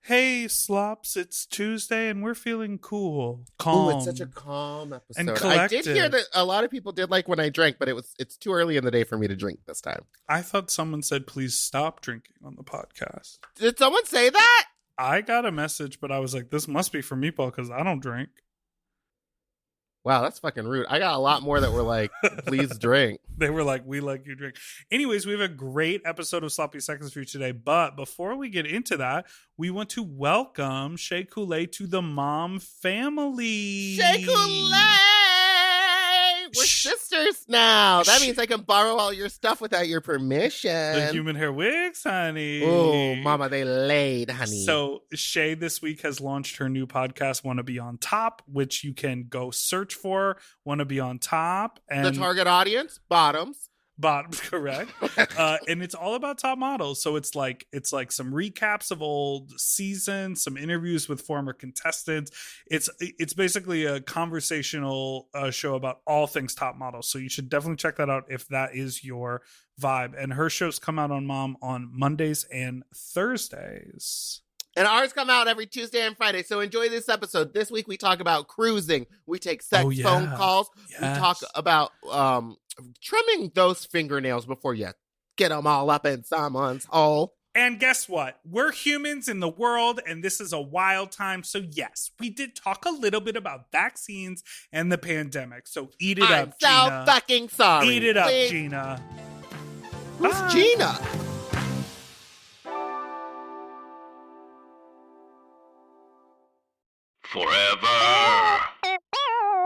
Hey, Slops, it's Tuesday and we're feeling cool, Oh, calm. it's such a calm episode. And I did hear collected. that a lot of people did like when I drank, but it's too early in the day for me to drink this time. I thought someone said, please stop drinking on the podcast. Did someone say that? I got a message, but I was like, this must be for Meatball because I don't drink. Wow, that's fucking rude. I got a lot more that were like, please drink. They were like, we like you drink. Anyways, we have a great episode of Sloppy Seconds for you today. But before we get into that, we want to welcome Shea Coulee to the mom family. Shea Coulee! We're sisters now. That means I can borrow all your stuff without your permission. The human hair wigs, honey. Oh, mama, they laid, honey. So Shay this week has launched her new podcast, Want to Be on Top, which you can go search for. Want to Be on Top. And the target audience, bottoms. Bottoms, correct. And it's all about top models. So it's like some recaps of old seasons, some interviews with former contestants. It's basically a conversational show about all things top models. So you should definitely check that out if that is your vibe. And her shows come out on Mom on Mondays and Thursdays. And ours come out every Tuesday and Friday. So enjoy this episode. This week we talk about cruising. We take sex phone calls. Yes. We talk about trimming those fingernails before you get them all up in someone's hole. And guess what? We're humans in the world, and this is a wild time. So yes, we did talk a little bit about vaccines and the pandemic. So eat it up, Gina. I'm so fucking sorry. Eat it up, Gina. Who's Bye. Gina? Forever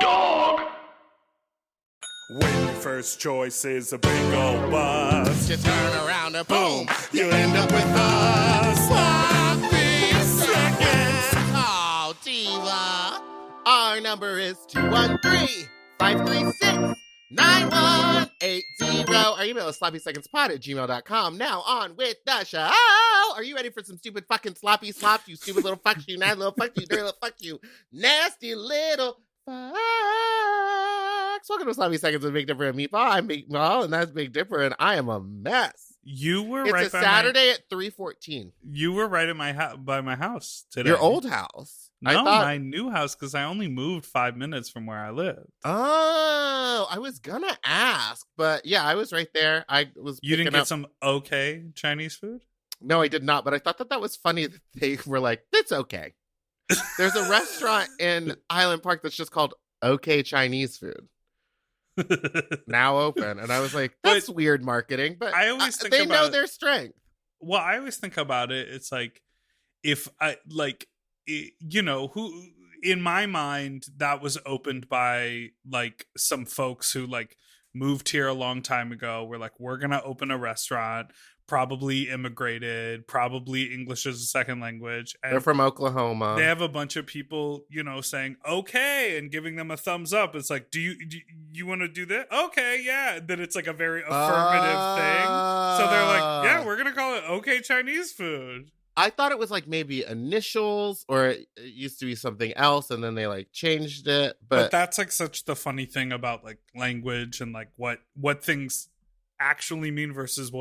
Dog. When your first choice is a big old bus, you turn around and boom, you end up with a sloppy seconds. Oh, diva. Our number is 213-536-9180. Our email is sloppysecondspod@gmail.com. Now on with the show. Are you ready for some stupid fucking sloppy slops? You stupid little fuck you, nasty little fuck you, dirty little fuck you, nasty little fucks. Welcome to Sloppy Seconds with Big Dipper and Meatball. I'm Meatball, and that's Big Dipper, and I am a mess. You were it's right. It's a Saturday at 3:14. You were right at by my house today. Your old house? No, my new house, because I only moved 5 minutes from where I live. Oh, I was gonna ask, but yeah, I was right there. You didn't get some okay Chinese food? No, I did not, but I thought that was funny that they were like, it's okay. There's a restaurant in Highland Park that's just called Okay Chinese Food. Now open. And I was like, that's weird marketing, but I always think they know their strength. Well, I always think about it. It's like, if I like, you know, who in my mind that was opened by like some folks who like moved here a long time ago. We're like, we're going to open a restaurant, probably immigrated, probably English as a second language. And they're from Oklahoma. They have a bunch of people, you know, saying, okay, and giving them a thumbs up. It's like, do you want to do that? Okay, yeah. And then it's like a very affirmative thing. So they're like, yeah, we're going to call it Okay Chinese Food. I thought it was like maybe initials, or it used to be something else, and then they like changed it. But that's like such the funny thing about like language and like what things actually mean versus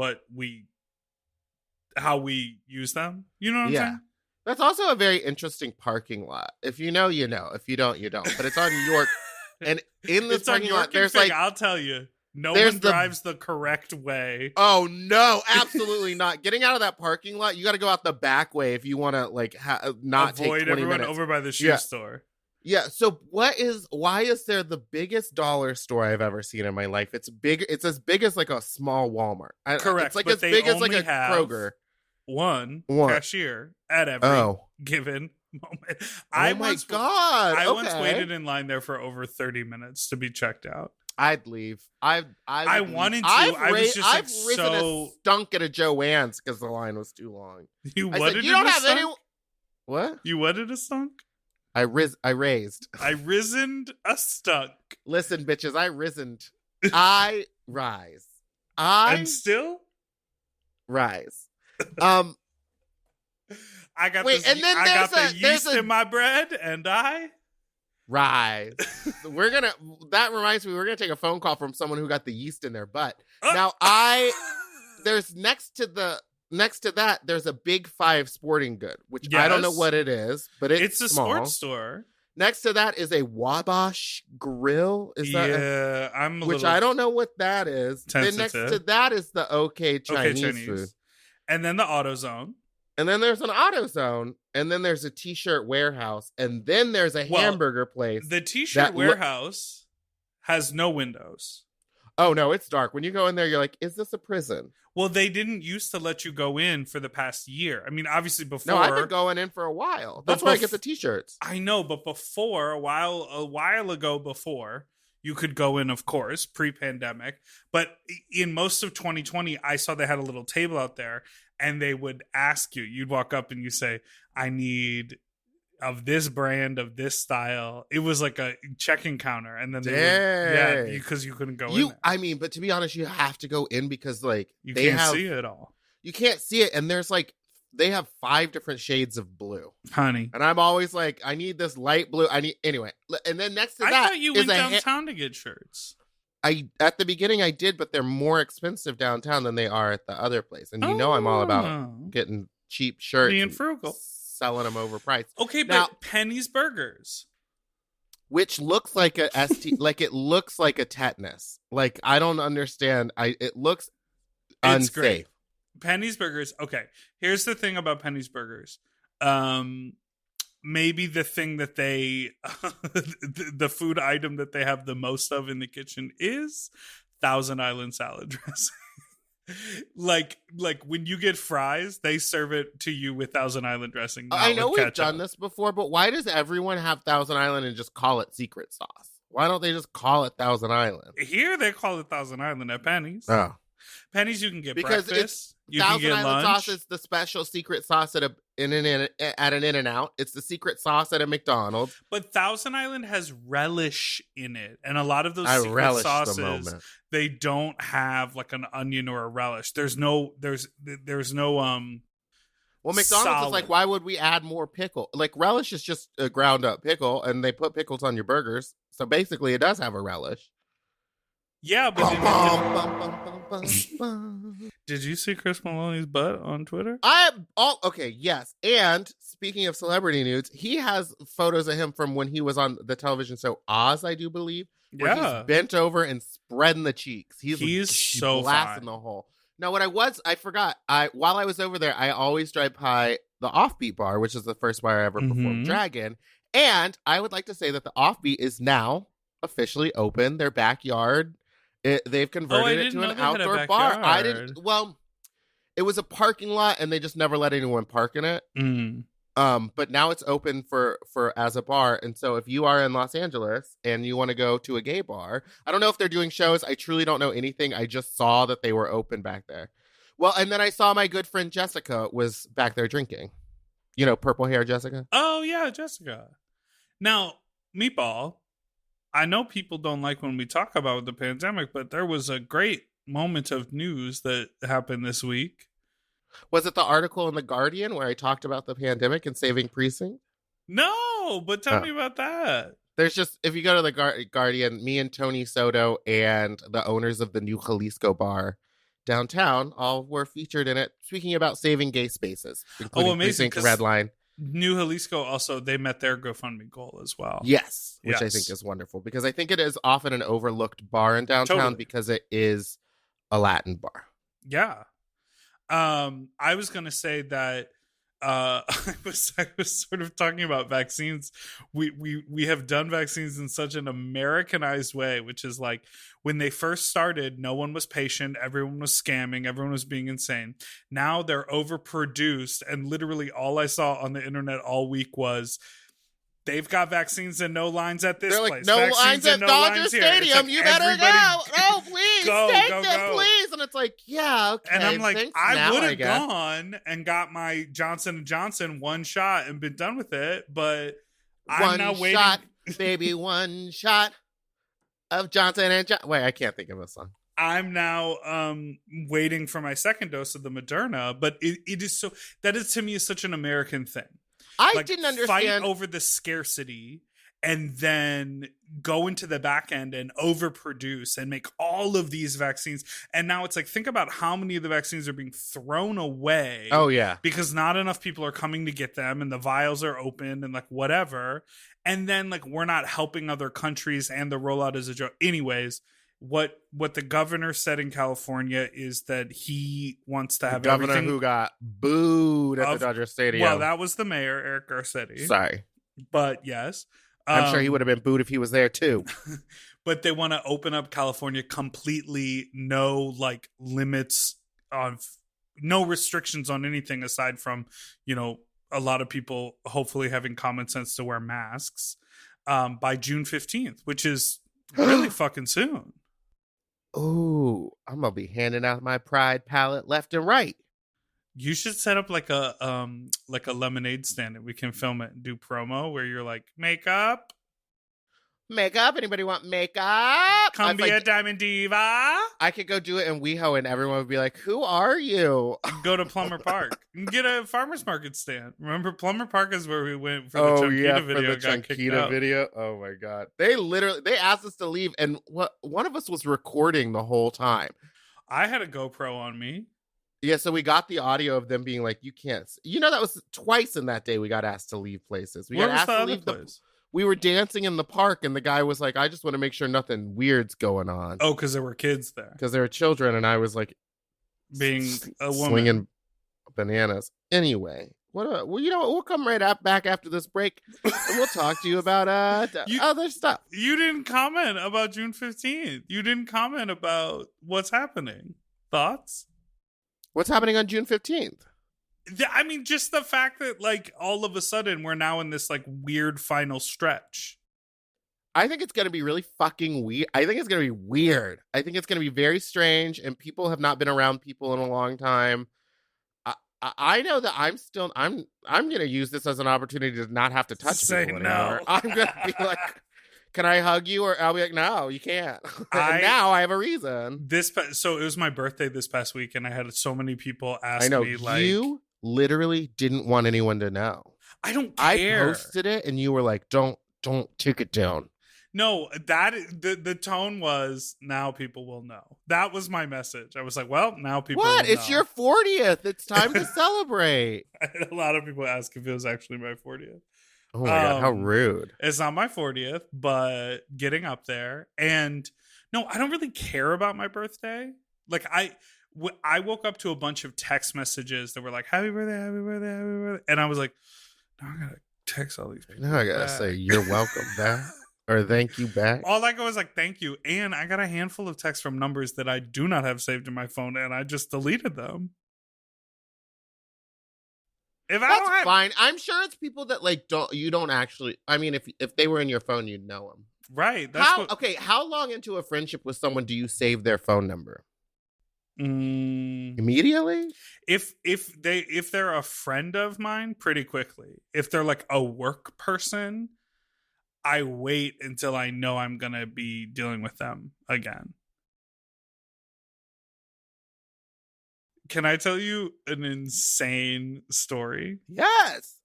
how we use them. You know what I'm saying? That's also a very interesting parking lot. If you know, you know. If you don't, you don't. But it's on York, and in this parking lot, there's like, I'll tell you. No one drives the correct way. Oh, no, absolutely not. Getting out of that parking lot, you got to go out the back way if you want to, like, not avoid take 20 everyone minutes. Over by the shoe store. Yeah, so why is there the biggest dollar store I've ever seen in my life? It's big. It's as big as, like, a small Walmart. Correct. It's, like, as big as, like, a Kroger. One cashier at every given moment. Oh, my God. I once waited in line there for over 30 minutes to be checked out. I'd leave. I wanted to. I was just like, risen a stunk at a Joann's because the line was too long. You said, you don't have any. What? You wanted a stunk? I raised. I risened a stunk. Listen, bitches, I risened. I rise. And still rise. I got the yeast in my bread, and I rise. That reminds me, we're gonna take a phone call from someone who got the yeast in their butt. Now there's next to the next to that, there's a Big Five Sporting Good, which I don't know Yes. what it is, but it's a small. sports store. Next to that is a Wabash Grill. Is that? Yeah, I'm a Which little I don't know what that is. Then next tentative. to that is the OK Chinese, Chinese. food. And then the AutoZone. And then there's an AutoZone. And then there's a t-shirt warehouse. And then there's a hamburger place. The t-shirt warehouse has no windows. Oh, no, it's dark. When you go in there, you're like, is this a prison? Well, they didn't used to let you go in for the past year. I mean, obviously before. No, I've been going in for a while. That's where I get the t-shirts. I know, but before, a while ago before, you could go in, of course, pre-pandemic. But in most of 2020, I saw they had a little table out there, and they would ask you. You'd walk up and you say, I need of this brand, of this style. It was like a check-in counter, and then because you couldn't go in there. I mean, but to be honest, you have to go in because like you they can't see it all. You can't see it, and there's like they have 5 different shades of blue, honey. And I'm always like, I need this light blue. Anyway. And then next to that, I thought you went downtown to get shirts. At the beginning I did, but they're more expensive downtown than they are at the other place, and you know I'm all about getting cheap shirts, being frugal. Selling them overpriced. Okay, now, but Penny's Burgers, which looks like a like it looks like a tetanus. Like I don't understand. It looks unsafe. Great. Penny's Burgers. Okay, here's the thing about Penny's Burgers. Maybe the thing that they, the food item that they have the most of in the kitchen is Thousand Island salad dressing. like when you get fries, they serve it to you with Thousand Island dressing. I know we've done this before, but why does everyone have Thousand Island and just call it secret sauce? Why don't they just call it Thousand Island? Here they call it Thousand Island at Penny's. Oh. Penny's, you can get because breakfast. You Thousand can get Island lunch. sauce is the special secret sauce at an In-N-Out. It's the secret sauce at a McDonald's. But Thousand Island has relish in it, and a lot of those secret sauces, they don't have like an onion or a relish. There's no. Well, McDonald's solid. is like, why would we add more pickle? Like relish is just a ground up pickle, and they put pickles on your burgers. So basically, it does have a relish. Yeah, but did you see Chris Maloney's butt on Twitter? Okay, yes. And speaking of celebrity nudes, he has photos of him from when he was on the television show Oz, I do believe. Where he's bent over and spreading the cheeks. He's so blasting the hole. Now, I forgot. While I was over there, I always drive by the Offbeat bar, which is the first bar I ever performed drag in. And I would like to say that the Offbeat is now officially open. Their backyard. They've converted it to an outdoor bar. I didn't. Well, it was a parking lot, and they just never let anyone park in it. But now it's open for as a bar. And so, if you are in Los Angeles and you want to go to a gay bar, I don't know if they're doing shows. I truly don't know anything. I just saw that they were open back there. Well, and then I saw my good friend Jessica was back there drinking. You know, purple hair Jessica. Oh yeah, Jessica. Now, Meatball. I know people don't like when we talk about the pandemic, but there was a great moment of news that happened this week. Was it the article in The Guardian where I talked about the pandemic and saving precinct? No, but tell me about that. There's just, if you go to The Guardian, me and Tony Soto and the owners of the new Jalisco bar downtown all were featured in it, speaking about saving gay spaces, including amazing, Precinct Red Line. New Jalisco also, they met their GoFundMe goal as well. Yes, which I think is wonderful because I think it is often an overlooked bar in downtown because it is a Latin bar. Yeah. I was going to say that I was sort of talking about vaccines. We have done vaccines in such an Americanized way, which is like when they first started, no one was patient, everyone was scamming, everyone was being insane. Now they're overproduced, and literally all I saw on the internet all week was they've got vaccines and no lines at this place. No vaccines lines at Dodger Stadium. Like, you better go. No, please. Take them, please. And it's like, yeah, okay. And I'm like, thanks. I would have gone and got my Johnson & Johnson one shot and been done with it, but I'm now waiting. One shot, baby, one shot of Johnson & Johnson. Wait, I can't think of a song. I'm now waiting for my second dose of the Moderna, but it is so, that is to me is such an American thing. I didn't understand. Fight over the scarcity and then go into the back end and overproduce and make all of these vaccines. And now it's like, think about how many of the vaccines are being thrown away. Oh, yeah. Because not enough people are coming to get them, and the vials are open and like whatever. And then like we're not helping other countries, and the rollout is a joke. Anyways, what the governor said in California is that he wants to have the governor everything who got booed at the Dodger Stadium. Well, that was the mayor, Eric Garcetti. Sorry. But yes. I'm sure he would have been booed if he was there too. But they want to open up California completely, no like limits on, no restrictions on anything aside from, you know, a lot of people hopefully having common sense to wear masks by June 15th, which is really fucking soon. Ooh, I'm gonna be handing out my Pride palette left and right. You should set up like a lemonade stand, and we can film it and do promo where you're like, makeup. Anybody want makeup? Come be a Diamond Diva. I could go do it in WeHo and everyone would be like, who are you? Go to Plumber Park and get a farmer's market stand. Remember, Plumber Park is where we went for the Chunquita video. For the Chunquita video. Oh my God. They asked us to leave, and one of us was recording the whole time. I had a GoPro on me. Yeah, so we got the audio of them being like, you can't. You know, that was twice in that day we got asked to leave places. We got asked to leave place? We were dancing in the park, and the guy was like, I just want to make sure nothing weird's going on. Oh, because there were kids there. Because there were children, and I was like, being a woman. Swinging bananas. Anyway, well, you know what? We'll come back after this break, and we'll talk to you about other stuff. You didn't comment about June 15th. You didn't comment about what's happening. Thoughts? What's happening on June 15th? I mean, just the fact that, like, all of a sudden we're now in this, like, weird final stretch. I think it's going to be really fucking weird. I think it's going to be weird. I think it's going to be very strange, and people have not been around people in a long time. I know that I'm going to use this as an opportunity to not have to touch people anymore. I'm going to be like, can I hug you? Or I'll be like, no, you can't. Now I have a reason. So it was my birthday this past week, and I had so many people ask me, like, you literally didn't want anyone to know. I don't care. I posted it, and you were like, don't take it down. No, the tone was, now people will know. That was my message. I was like, well, now people will know. It's your 40th. It's time to celebrate. I had a lot of people ask if it was actually my 40th. Oh my God, how rude. It's not my 40th, but getting up there. And no, I don't really care about my birthday. Like, I woke up to a bunch of text messages that were like, happy birthday, happy birthday, happy birthday. And I was like, now I gotta text all these people. Now I gotta say, you're welcome back. Or thank you back. All I go is like, thank you. And I got a handful of texts from numbers that I do not have saved in my phone, and I just deleted them. That's fine. I'm sure it's people that like you don't actually. I mean, if they were in your phone, you'd know them. Right. How long into a friendship with someone do you save their phone number? Immediately? If they're a friend of mine, pretty quickly. If they're like a work person, I wait until I know I'm gonna be dealing with them again. Can I tell you an insane story? Yes.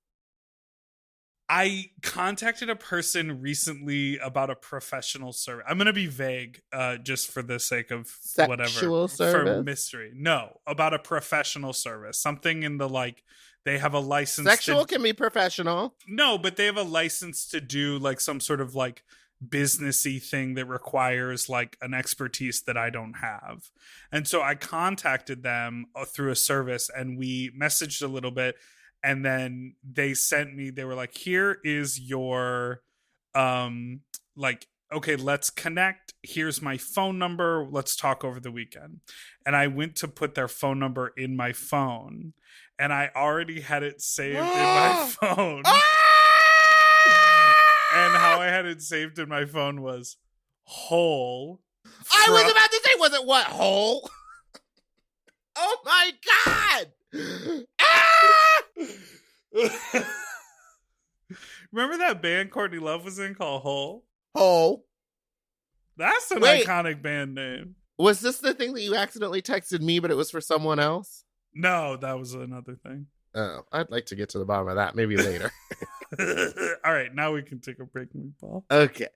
I contacted a person recently about a professional service. I'm going to be vague just for the sake of Sexual service? For mystery. No, about a professional service. Something in the, like, they have a license. Sexual can be professional. No, but they have a license to do like some sort of like businessy thing that requires like an expertise that I don't have. And so I contacted them through a service, and we messaged a little bit, and then they were like, here is your like, okay, let's connect. Here's my phone number. Let's talk over the weekend. And I went to put their phone number in my phone, and I already had it saved in my phone. And how I had it saved in my phone was Hole. I was about to say, was it what? Hole? Oh my God! Remember that band Courtney Love was in called Hole? Hole. That's an iconic band name. Was this the thing that you accidentally texted me, but it was for someone else? No, that was another thing. Oh, I'd like to get to the bottom of that. Maybe later. All right, now we can take a break, Meatball. Okay.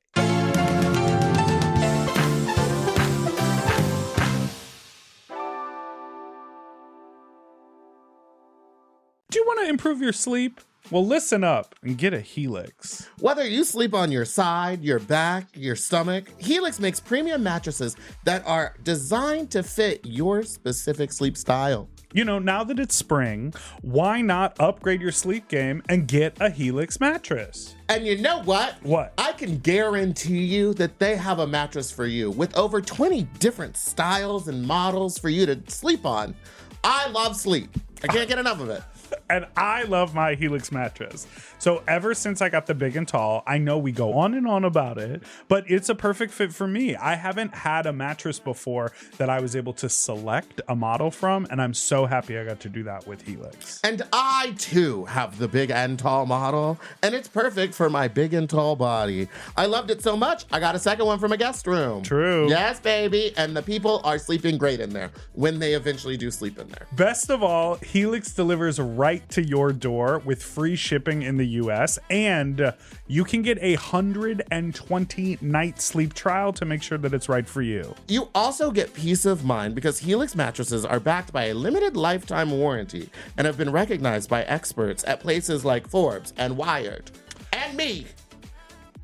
Do you want to improve your sleep? Well, listen up and get a Helix. Whether you sleep on your side, your back, your stomach, Helix makes premium mattresses that are designed to fit your specific sleep style. You know, now that it's spring, why not upgrade your sleep game and get a Helix mattress? And you know what? What? I can guarantee you that they have a mattress for you with over 20 different styles and models for you to sleep on. I love sleep. I can't get enough of it. And I love my Helix mattress. So ever since I got the big and tall, I know we go on and on about it, but it's a perfect fit for me. I haven't had a mattress before that I was able to select a model from, and I'm so happy I got to do that with Helix. And I too have the big and tall model, and it's perfect for my big and tall body. I loved it so much, I got a second one from a guest room. True. Yes, baby. And the people are sleeping great in there when they eventually do sleep in there. Best of all, Helix delivers right to your door with free shipping in the US, and you can get a 120-night sleep trial to make sure that it's right for you. You also get peace of mind because Helix mattresses are backed by a limited lifetime warranty and have been recognized by experts at places like Forbes and Wired. And me.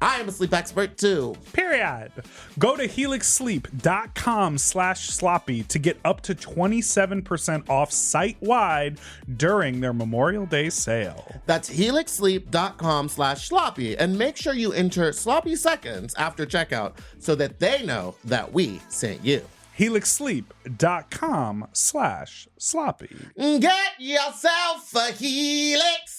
I am a sleep expert too. Period. Go to helixsleep.com/sloppy to get up to 27% off site-wide during their Memorial Day sale. That's helixsleep.com/sloppy, and make sure you enter sloppy seconds after checkout so that they know that we sent you. helixsleep.com/sloppy. Get yourself a Helix.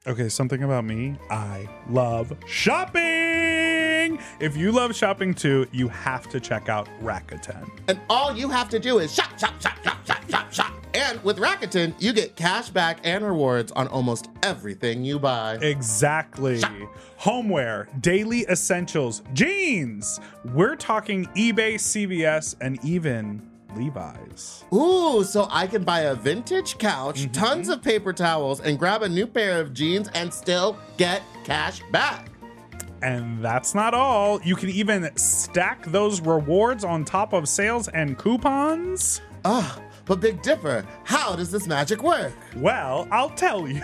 Okay, something about me. I love shopping. If you love shopping too, you have to check out Rakuten. And all you have to do is shop, shop, shop, shop, shop, shop, shop. And with Rakuten, you get cash back and rewards on almost everything you buy. Exactly. Shop. Homeware, daily essentials, jeans. We're talking eBay, CVS, and even Levi's. Ooh, so I can buy a vintage couch, tons of paper towels, and grab a new pair of jeans and still get cash back. And that's not all. You can even stack those rewards on top of sales and coupons. But Big Dipper, how does this magic work? Well, I'll tell you.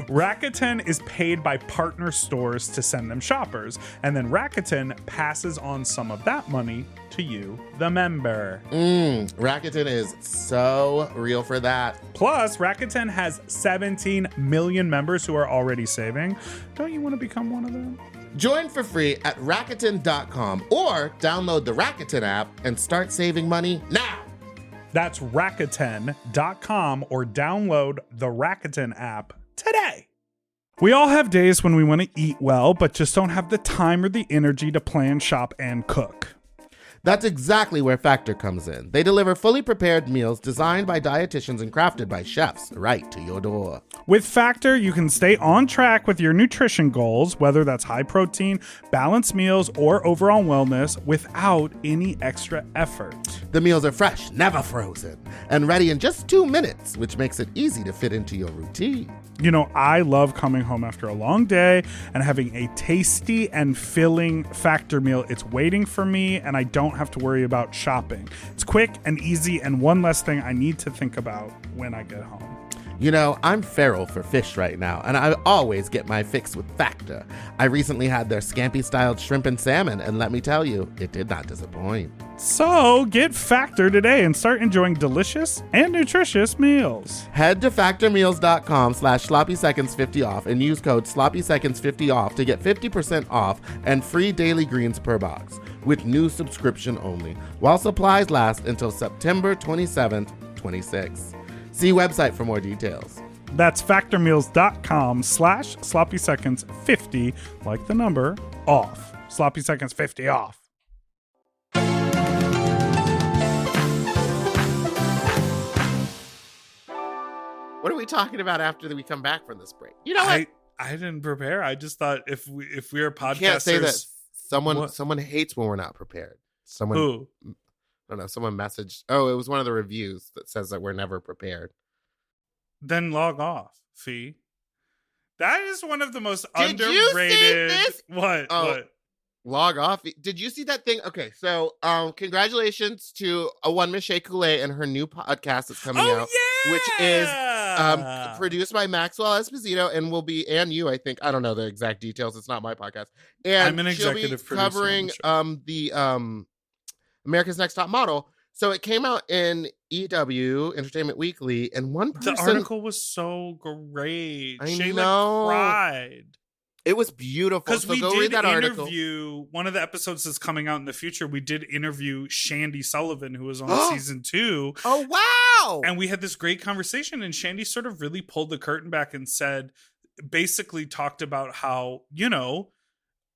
Rakuten is paid by partner stores to send them shoppers, and then Rakuten passes on some of that money to you, the member. Rakuten is so real for that. Plus, Rakuten has 17 million members who are already saving. Don't you want to become one of them? Join for free at Rakuten.com or download the Rakuten app and start saving money now. That's Rakuten.com or download the Rakuten app today. We all have days when we want to eat well, but just don't have the time or the energy to plan, shop, and cook. That's exactly where Factor comes in. They deliver fully prepared meals designed by dietitians and crafted by chefs right to your door. With Factor, you can stay on track with your nutrition goals, whether that's high protein, balanced meals, or overall wellness, without any extra effort. The meals are fresh, never frozen, and ready in just 2 minutes, which makes it easy to fit into your routine. You know, I love coming home after a long day and having a tasty and filling Factor meal. It's waiting for me, and I don't have to worry about shopping. It's quick and easy, and one less thing I need to think about when I get home. You know, I'm feral for fish right now, and I always get my fix with Factor. I recently had their scampi-styled shrimp and salmon, and let me tell you, it did not disappoint. So get Factor today and start enjoying delicious and nutritious meals. Head to factormeals.com/sloppyseconds50 off and use code sloppyseconds50 off to get 50% off and free daily greens per box with new subscription only, while supplies last until September 27th, 26. See website for more details. That's factormeals.com/sloppyseconds50, like the number, off. Sloppy Seconds 50 off. What are we talking about after we come back from this break? You know what? I didn't prepare. I just thought if we're podcasters, You can't say that someone hates when we're not prepared. Who? I don't know. Someone messaged. Oh, it was one of the reviews that says that we're never prepared. then log off, Fee. That is one of the most Did underrated. you see this? What? Oh, What? log off. Did you see that thing? Okay, so congratulations to one Miss Shea Coulee and her new podcast that's coming out, which is produced by Maxwell Esposito and will be, and you, I think, I don't know the exact details. It's not my podcast. And I'm an executive she'll be producer covering on the America's Next Top Model. So it came out in EW, Entertainment Weekly, and one person... The article was so great. I Shay know. cried. It was beautiful. Because So we go did read that article. interview, one of the episodes that's coming out in the future, we did interview Shandy Sullivan, who was on season 2. Oh, wow! And we had this great conversation, and Shandy sort of really pulled the curtain back and said, basically talked about how,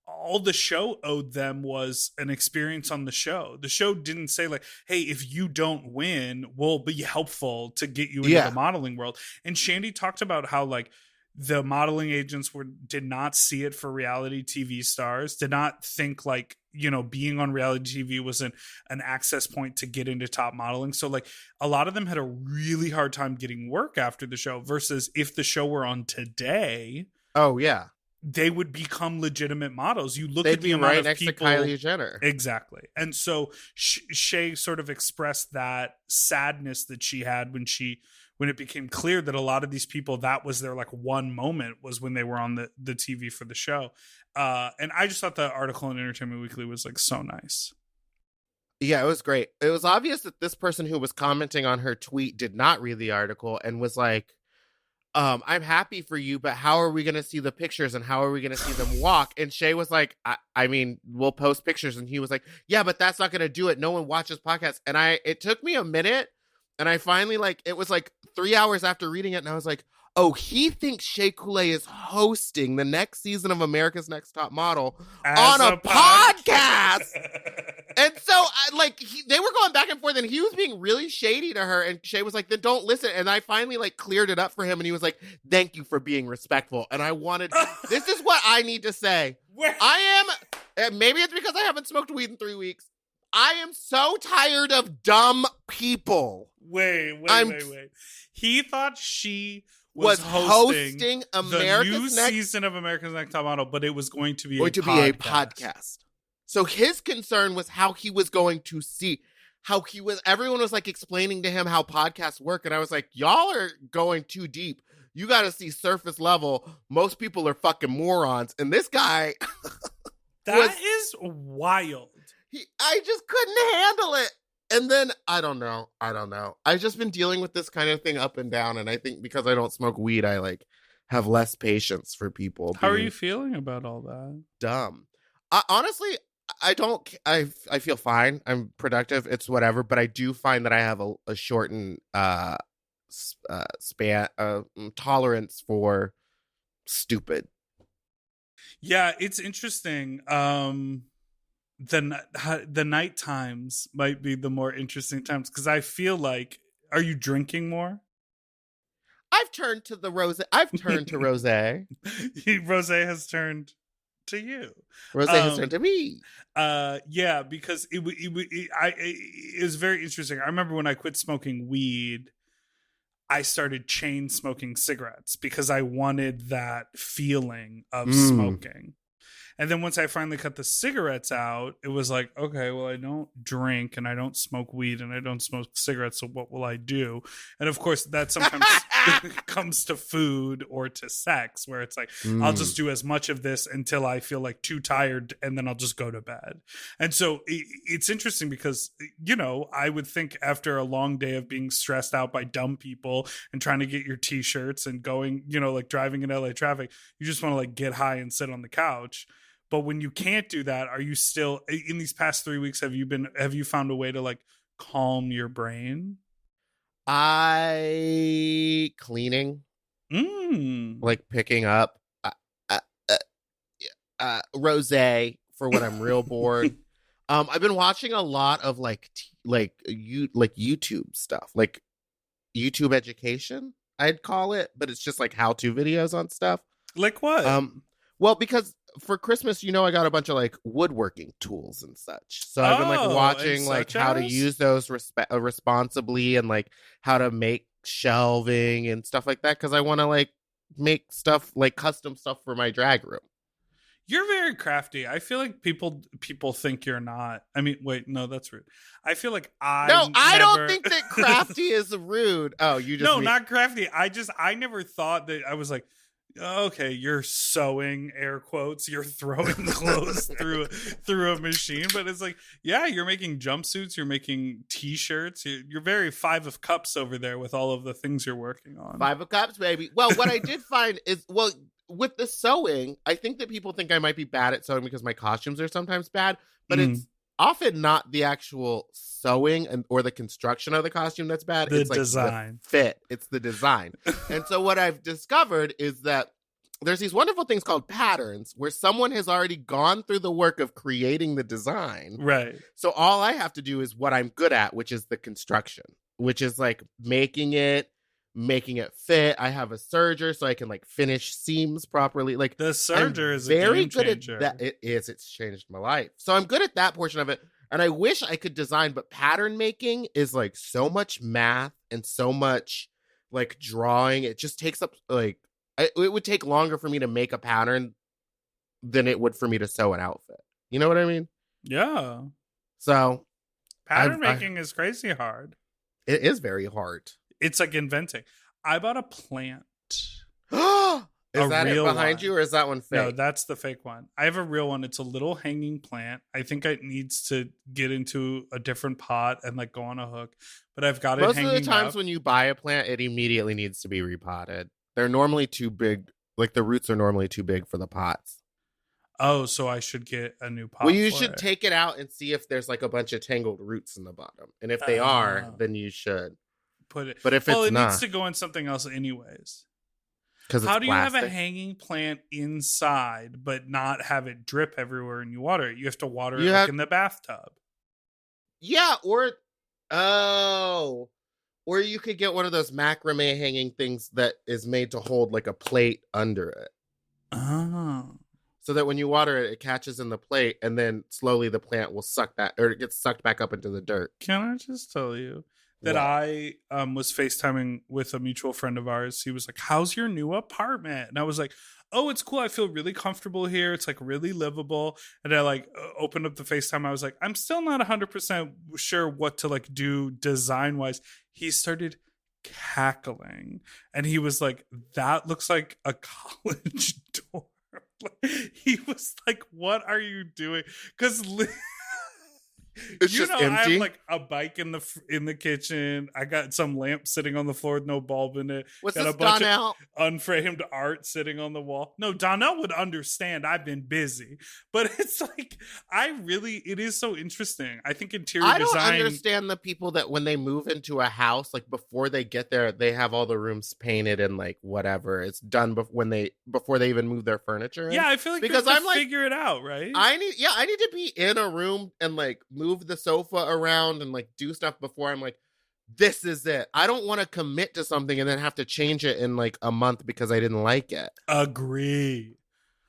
all the show owed them was an experience on the show. The show didn't say like, hey, if you don't win, we'll be helpful to get you into the modeling world. And Shandy talked about how like the modeling agents did not see it for reality TV stars, did not think like, being on reality TV was an access point to get into top modeling. So like a lot of them had a really hard time getting work after the show versus if the show were on today. Oh, yeah. They would become legitimate models. You look They'd at the be amount right of next people, to Kylie Jenner. Exactly. And so Shay sort of expressed that sadness that she had when it became clear that a lot of these people, that was their like one moment was when they were on the TV for the show. And I just thought the article in Entertainment Weekly was like so nice. Yeah, it was great. It was obvious that this person who was commenting on her tweet did not read the article and was like, I'm happy for you, but how are we going to see the pictures and how are we going to see them walk? And Shay was like, I mean, we'll post pictures. And he was like, yeah, but that's not going to do it. No one watches podcasts. And it took me a minute. And I finally it was like 3 hours after reading it. And I was like, oh, he thinks Shea Coulee is hosting the next season of America's Next Top Model on a podcast. And so, they were going back and forth, and he was being really shady to her, and Shay was like, then don't listen. And I finally, cleared it up for him, and he was like, thank you for being respectful. And I wanted... this is what I need to say. Maybe it's because I haven't smoked weed in 3 weeks. I am so tired of dumb people. Wait. He thought she... was hosting America's the new Next season of America's Next Top Model, but it was going to be a podcast. So his concern was how he was going to see, everyone was explaining to him how podcasts work. And I was like, y'all are going too deep. You got to see surface level. Most people are fucking morons. And this guy. That is wild. I just couldn't handle it. And then, I don't know. I've just been dealing with this kind of thing up and down. And I think because I don't smoke weed, I have less patience for people. How are you feeling about all that? Dumb. Honestly, I feel fine. I'm productive. It's whatever. But I do find that I have a shortened span tolerance for stupid. Yeah, it's interesting. The night times might be the more interesting times because I feel like, are you drinking more? I've turned to rose. Rose has turned to you. Rose has turned to me. Yeah, because it was very interesting. I remember when I quit smoking weed, I started chain smoking cigarettes because I wanted that feeling of smoking. And then once I finally cut the cigarettes out, it was like, okay, well, I don't drink and I don't smoke weed and I don't smoke cigarettes. So what will I do? And of course, that sometimes comes to food or to sex, where it's like, I'll just do as much of this until I feel too tired and then I'll just go to bed. And so it's interesting because, I would think after a long day of being stressed out by dumb people and trying to get your t-shirts and going, driving in LA traffic, you just want to get high and sit on the couch. But when you can't do that, are you still in these past 3 weeks? Have you found a way to calm your brain? Cleaning, picking up, rosé for when I'm real bored. I've been watching a lot of YouTube stuff, YouTube education, I'd call it, but it's just how-to videos on stuff. Like what? Well, because for Christmas, I got a bunch of woodworking tools and such. So I've been watching how to use those responsibly and how to make shelving and stuff like that because I want to like make stuff like custom stuff for my drag room. You're very crafty. I feel like people think you're not. I mean, wait, no, that's rude. I feel like I don't think that crafty is rude. Oh, you just not crafty. I never thought that. I was like, okay, you're sewing, air quotes, you're throwing clothes through a machine, but it's like, yeah, you're making jumpsuits, you're making t-shirts, you're very Five of Cups over there with all of the things you're working on. Five of Cups, baby. Well, what I did find is, well, with the sewing, I think that people think I might be bad at sewing because my costumes are sometimes bad, but it's often not the actual sewing or the construction of the costume that's bad. It's like design. The fit. It's the design. And so what I've discovered is that there's these wonderful things called patterns where someone has already gone through the work of creating the design. Right. So all I have to do is what I'm good at, which is the construction, which is like making it fit. I have a serger so I can like finish seams properly. Like the serger is very a game good changer. at that. It is. It's changed my life. So I'm good at that portion of it. And I wish I could design, but pattern making is like so much math and so much like drawing. It just takes up like, it would take longer for me to make a pattern than it would for me to sew an outfit. You know what I mean? Yeah. So pattern making is crazy hard. It is very hard. It's like inventing. I bought a plant. Is that it behind you or is that one fake? No, that's the fake one. I have a real one. It's a little hanging plant. I think it needs to get into a different pot and like go on a hook. But I've got it hanging Most of the times up. when you buy a plant, it immediately needs to be repotted. They're normally too big. Like the roots are normally too big for the pots. Oh, so I should get a new pot. Well, you should take it out and see if there's like a bunch of tangled roots in the bottom. And if they are, then you should put it. But if it not, needs to go in something else anyways. Because how do you have a hanging plant inside but not have it drip everywhere and you water it? You have to water it like in the bathtub. Yeah, or you could get one of those macrame hanging things that is made to hold like a plate under it. Oh. So that when you water it, it catches in the plate and then slowly the plant will suck that, or it gets sucked back up into the dirt. Can I just tell you that I was FaceTiming with a mutual friend of ours. He was like, how's your new apartment? And I was like, oh, it's cool. I feel really comfortable here. It's like really livable. And I like opened up the FaceTime. I was like, I'm still not 100% sure what to like do design wise. He started cackling and he was like, that looks like a college dorm. He was like, what are you doing? Because it's just empty. I have like a bike in the kitchen. I got some lamp sitting on the floor with no bulb in it. What's got this, a bunch Donnell? of unframed art sitting on the wall. No, Donnell would understand. I've been busy, but it's like it is so interesting. I think interior design. I don't understand the people that when they move into a house, like before they get there, they have all the rooms painted and like whatever it's done before they even move their furniture in. Yeah, I feel like because I'm like figure it out, right? I need to be in a room and like move the sofa around and like do stuff before I'm like, this is it. I don't want to commit to something and then have to change it in like a month because I didn't like it. Agree.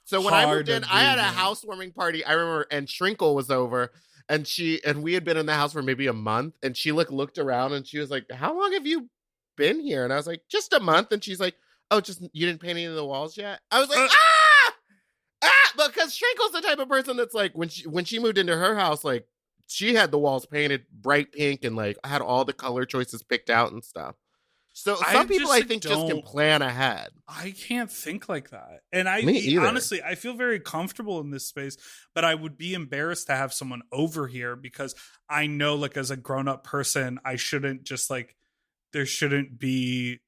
So when I moved in, I had a housewarming party. I remember, and Shrinkle was over, and we had been in the house for maybe a month, and she looked around and she was like, "How long have you been here?" And I was like, "Just a month." And she's like, "Oh, just you didn't paint any of the walls yet?" I was like, because Shrinkle's the type of person that's like when she moved into her house, like she had the walls painted bright pink and like had all the color choices picked out and stuff. So some people I think just can plan ahead. I can't think like that. And honestly, I feel very comfortable in this space, but I would be embarrassed to have someone over here because I know like as a grown-up person, I shouldn't just like, there shouldn't be,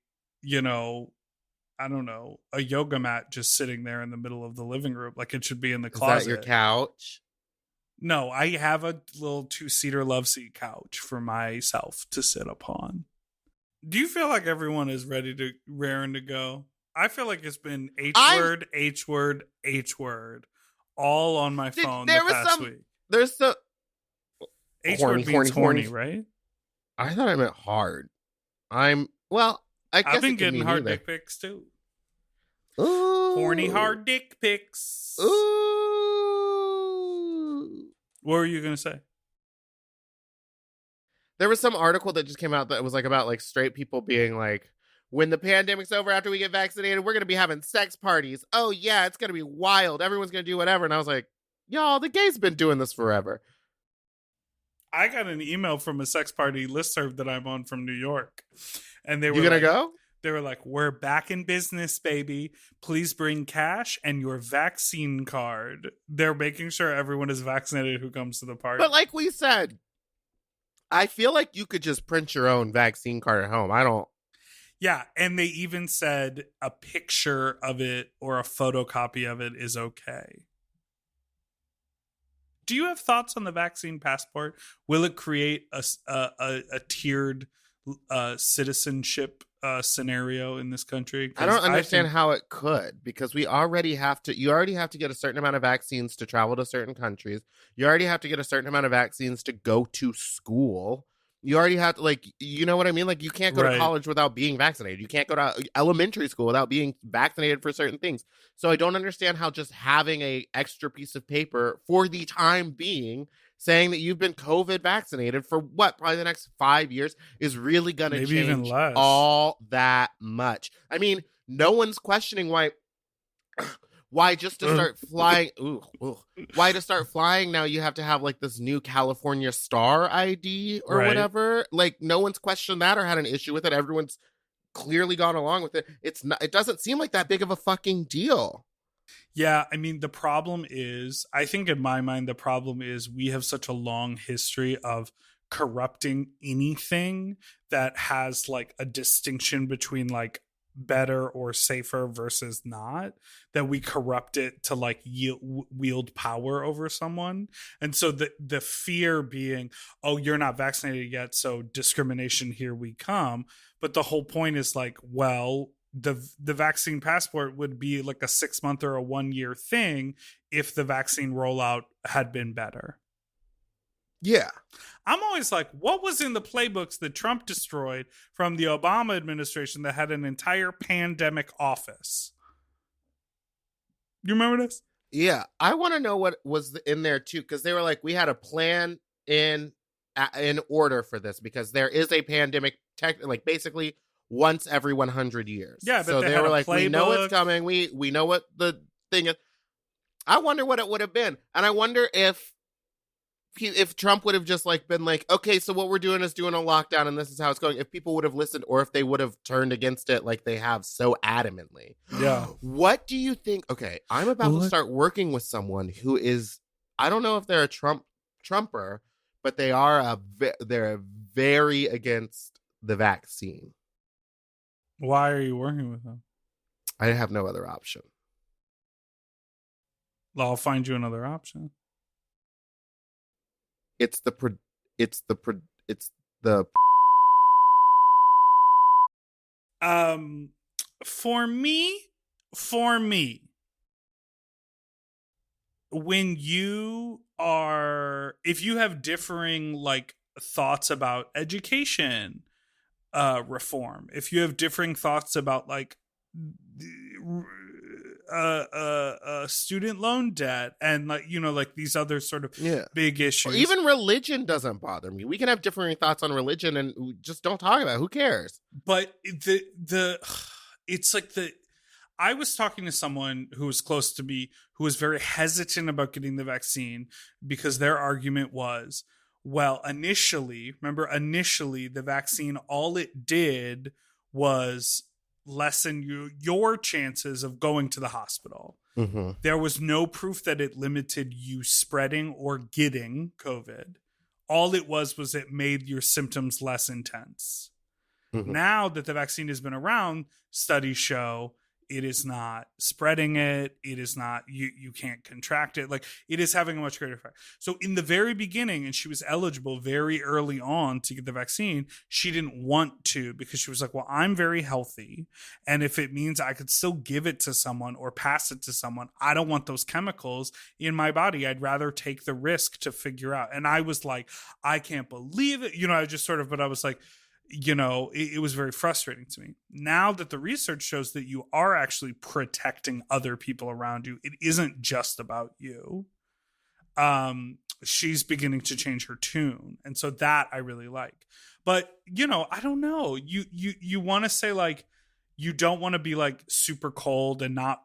I don't know, a yoga mat just sitting there in the middle of the living room. Like it should be in the closet. Is that your couch? No, I have a little 2-seater love seat couch for myself to sit upon. Do you feel like everyone is raring to go? I feel like it's been H word all on my phone the past week. There's the H word means horny, right? I thought I meant hard. I guess I've been getting hard dick pics too. Ooh. Horny hard dick pics. Ooh. What were you gonna say? There was some article that just came out that was like about like straight people being like, when the pandemic's over after we get vaccinated, we're going to be having sex parties. Oh, yeah, it's going to be wild. Everyone's going to do whatever. And I was like, y'all, the gays been doing this forever. I got an email from a sex party listserv that I'm on from New York. And they were You going to like, go? They were like, we're back in business, baby. Please bring cash and your vaccine card. They're making sure everyone is vaccinated who comes to the party. But like we said, I feel like you could just print your own vaccine card at home. I don't. Yeah, and they even said a picture of it or a photocopy of it is okay. Do you have thoughts on the vaccine passport? Will it create a tiered citizenship scenario in this country? I don't understand how it could, because you already have to get a certain amount of vaccines to travel to certain countries. You already have to get a certain amount of vaccines to go to school. You already have to, like, you know what I mean? Like, you can't go to college without being vaccinated. You can't go to elementary school without being vaccinated for certain things. So I don't understand how just having a extra piece of paper for the time being saying that you've been COVID vaccinated for what, probably the next 5 years is really going to change all that much. I mean, no one's questioning why just to start flying. Why to start flying now you have to have like this new California Star ID or whatever. Like, no one's questioned that or had an issue with it. Everyone's clearly gone along with it. It doesn't seem like that big of a fucking deal. Yeah, I mean, the problem is, I think in my mind, the problem is we have such a long history of corrupting anything that has like a distinction between like better or safer versus not, that we corrupt it to like wield power over someone. And so the fear being, oh, you're not vaccinated yet, so discrimination, here we come. But the whole point is like, well, the vaccine passport would be like a 6 month or a 1 year thing if the vaccine rollout had been better. Yeah. I'm always like, what was in the playbooks that Trump destroyed from the Obama administration that had an entire pandemic office? You remember this? Yeah. I want to know what was in there too, because they were like, we had a plan in order for this because there is a pandemic, like basically once every 100 years. Yeah, but so they were like, we know it's coming. We know what the thing is. I wonder what it would have been. And I wonder if Trump would have just like been like, okay, so what we're doing is doing a lockdown and this is how it's going. If people would have listened, or if they would have turned against it like they have so adamantly. Yeah. What do you think? Okay, I'm about to start working with someone who is, I don't know if they're a Trumper, but they're very against the vaccine. Why are you working with them? I have no other option. Well, I'll find you another option. It's the for me, when if you have differing like thoughts about education reform, if you have differing thoughts about like student loan debt and like, you know, like these other sort of big issues. Or even religion doesn't bother me. We can have differing thoughts on religion and just don't talk about it. Who cares? But it's like I was talking to someone who was close to me who was very hesitant about getting the vaccine because their argument was, well, initially the vaccine, all it did was lessen your chances of going to the hospital. Mm-hmm. There was no proof that it limited you spreading or getting COVID. All it was it made your symptoms less intense. Mm-hmm. Now that the vaccine has been around, studies show it is not spreading it. It is not, you can't contract it. Like, it is having a much greater effect. So in the very beginning, and she was eligible very early on to get the vaccine, she didn't want to because she was like, well, I'm very healthy. And if it means I could still give it to someone or pass it to someone, I don't want those chemicals in my body. I'd rather take the risk to figure out. And I was like, I can't believe it. You know, I just sort of, but I was like, you know, it was very frustrating to me. Now that the research shows that you are actually protecting other people around you, it isn't just about you. she's beginning to change her tune. And so that I really like. But, I don't know. You want to say like, you don't want to be like super cold and not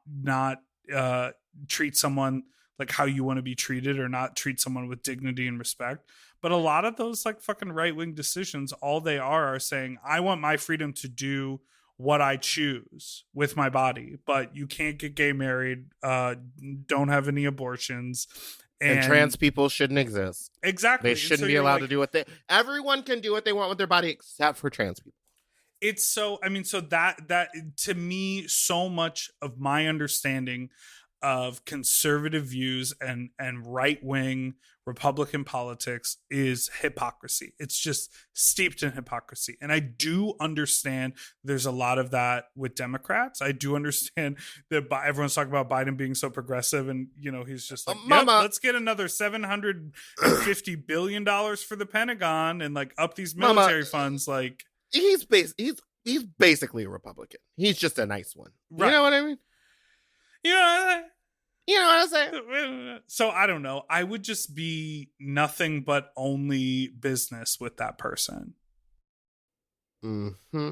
treat someone like how you want to be treated, or not treat someone with dignity and respect. But a lot of those like fucking right-wing decisions, all they are saying, I want my freedom to do what I choose with my body, but you can't get gay married, don't have any abortions. And trans people shouldn't exist. Exactly. They shouldn't be allowed to do everyone can do what they want with their body except for trans people. It's so that to me, so much of my understanding of conservative views and right-wing Republican politics is hypocrisy. It's just steeped in hypocrisy. And I do understand there's a lot of that with Democrats. I do understand that everyone's talking about Biden being so progressive, and he's just like, let's get another $750 billion for the Pentagon and like up these military funds. Like he's basically a Republican. He's just a nice one. Right. You know what I mean? You know what I'm saying? So I don't know. I would just be nothing but only business with that person. Mm-hmm.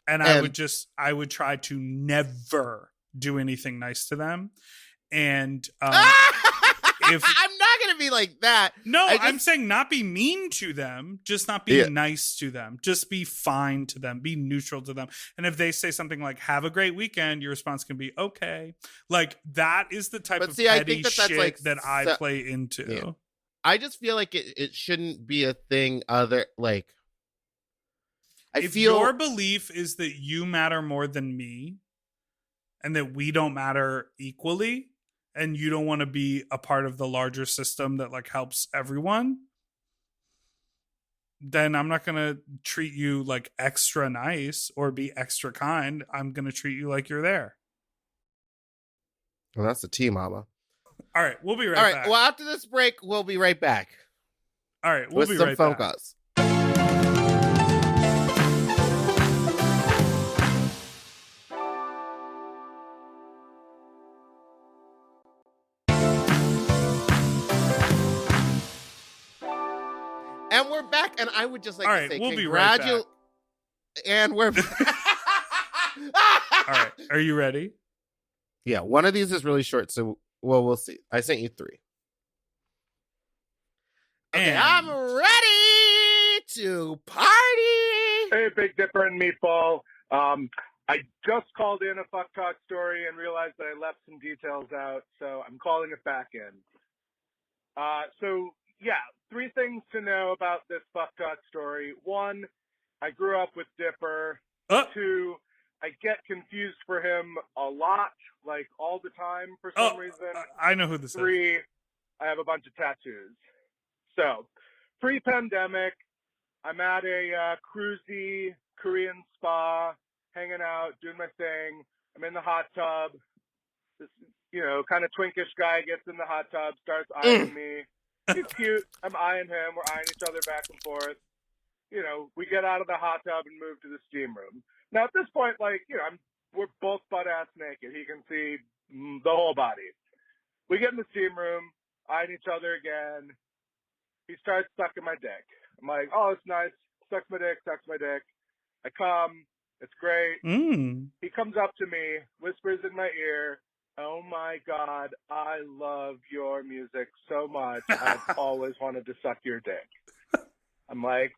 And I would try to never do anything nice to them. And if I'm not going to be like that. No, I'm saying not be mean to them, just not be nice to them. Just be fine to them, be neutral to them. And if they say something like, have a great weekend, your response can be, okay. Like that is the type of petty shit like, that I play into. Yeah. I just feel like it shouldn't be a thing if your belief is that you matter more than me and that we don't matter equally, and you don't want to be a part of the larger system that like helps everyone, then I'm not going to treat you like extra nice or be extra kind. I'm going to treat you like you're there. Well, that's the tea, mama. All right. We'll be right back. All right. Well, after this break, we'll be right back. All right. We'll be right back. With some phone calls. And we're back, and I would just like to say, we'll be right back. And we're back. All right, are you ready? Yeah, one of these is really short, so we'll see. I sent you 3. Okay, and I'm ready to party. Hey, Big Dipper and Meatball. I just called in a fuck talk story and realized that I left some details out, so I'm calling it back in. Yeah, 3 things to know about this fuck talk story. 1, I grew up with Dipper. 2, I get confused for him a lot, like all the time for some reason. I know who this is. 3, I have a bunch of tattoos. So, pre-pandemic, I'm at a cruisy Korean spa, hanging out, doing my thing. I'm in the hot tub. This, kind of twinkish guy gets in the hot tub, starts eyeing me. He's cute. I'm eyeing him. We're eyeing each other back and forth. We get out of the hot tub and move to the steam room. Now, at this point, we're both butt-ass naked. He can see the whole body. We get in the steam room, eyeing each other again. He starts sucking my dick. I'm like, oh, it's nice. Sucks my dick. I come. It's great. He comes up to me, whispers in my ear, oh my God, I love your music so much. I've always wanted to suck your dick. I'm like,